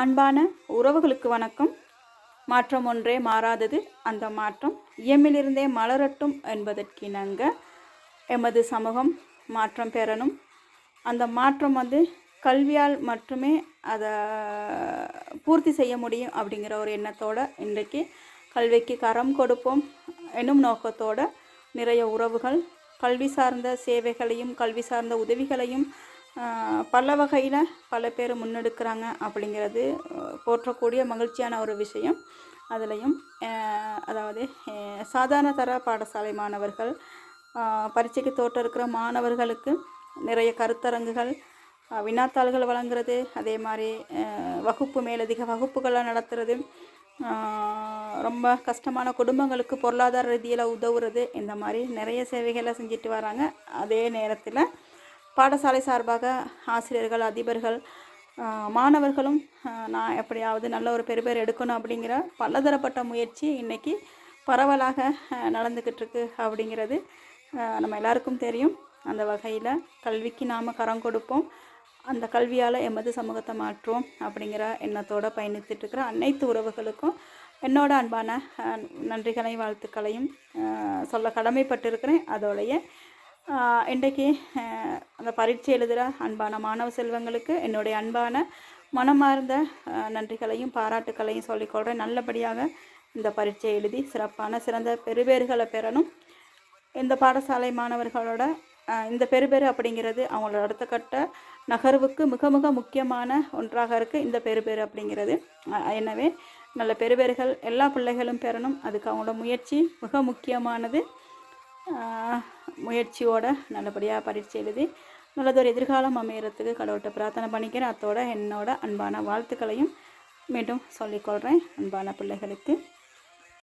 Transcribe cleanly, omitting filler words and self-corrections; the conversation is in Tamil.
அன்பான உறவுகளுக்கு வணக்கம். மாற்றம் ஒன்றே மாறாதது. அந்த மாற்றம் இயமிலிருந்தே மலரட்டும் என்பதற்கிணங்க எமது சமூகம் மாற்றம் பெறணும். அந்த மாற்றம் கல்வியால் மட்டுமே அதை பூர்த்தி செய்ய முடியும் அப்படிங்கிற ஒரு எண்ணத்தோடு இன்றைக்கு கல்விக்கு கரம் கொடுப்போம் என்னும் நோக்கத்தோடு நிறைய உறவுகள் கல்வி சார்ந்த சேவைகளையும் கல்வி சார்ந்த உதவிகளையும் பல வகையில் பல பேர் முன்னெடுக்கிறாங்க அப்படிங்கிறது போற்றக்கூடிய மகிழ்ச்சியான ஒரு விஷயம். அதுலேயும் அதாவது சாதாரண தர பாடசாலை மாணவர்கள், பரீட்சைக்கு தோற்ற இருக்கிற மாணவர்களுக்கு நிறைய கருத்தரங்குகள், வினாத்தாள்கள் வழங்குறது, அதே மாதிரி வகுப்பு மேலதிக வகுப்புகளை நடத்துறது, ரொம்ப கஷ்டமான குடும்பங்களுக்கு பொருளாதார ரீதியில் உதவுறது, இந்த மாதிரி நிறைய சேவைகளை செஞ்சுட்டு வராங்க. அதே நேரத்தில் பாடசாலை சார்பாக ஆசிரியர்கள், அதிபர்கள், மாணவர்களும் நான் எப்படியாவது நல்ல ஒரு பெறுபேர் எடுக்கணும் அப்படிங்கிற பலதரப்பட்ட முயற்சி இன்றைக்கி பரவலாக நடந்துக்கிட்டு இருக்கு அப்படிங்கிறது நம்ம எல்லாருக்கும் தெரியும். அந்த வகையில் கல்விக்கு நாம் கரம் கொடுப்போம், அந்த கல்வியால் எமது சமூகத்தை மாற்றுவோம் அப்படிங்கிற எண்ணத்தோடு பயணித்துட்ருக்கிற அனைத்து உறவுகளுக்கும் என்னோட அன்பான நன்றிகளையும் வாழ்த்துக்களையும் சொல்ல கடமைப்பட்டிருக்கிறேன். அதோடைய இன்றைக்கு அந்த பரீட்சை எழுதுகிற அன்பான மாணவ செல்வங்களுக்கு என்னுடைய அன்பான மனமார்ந்த நன்றிகளையும் பாராட்டுக்களையும் சொல்லிக்கொள்கிறேன். நல்லபடியாக இந்த பரீட்சை எழுதி சிறந்த பெறுபேறுகளை பெறணும். இந்த பாடசாலை மாணவர்களோட இந்த பெறுபேறு அப்படிங்கிறது அவங்களோட அடுத்த கட்ட நகர்வுக்கு மிக மிக முக்கியமான ஒன்றாக இருக்குது இந்த பெறுபேறு அப்படிங்கிறது. எனவே நல்ல பெறுபேறுகள் எல்லா பிள்ளைகளும் பெறணும். அதுக்கு அவங்களோட முயற்சி மிக முக்கியமானது. முயற்சியோடு நல்லபடியாக பரீட்சை எழுதி நல்லதொரு எதிர்காலம் அமையறதுக்கு கடவுள்கிட்ட பிரார்த்தனை பண்ணிக்கிறேன். அத்தோட என்னோட அன்பான வாழ்த்துக்களையும் மீண்டும் சொல்லிக்கொள்கிறேன் அன்பான பிள்ளைகளுக்கு.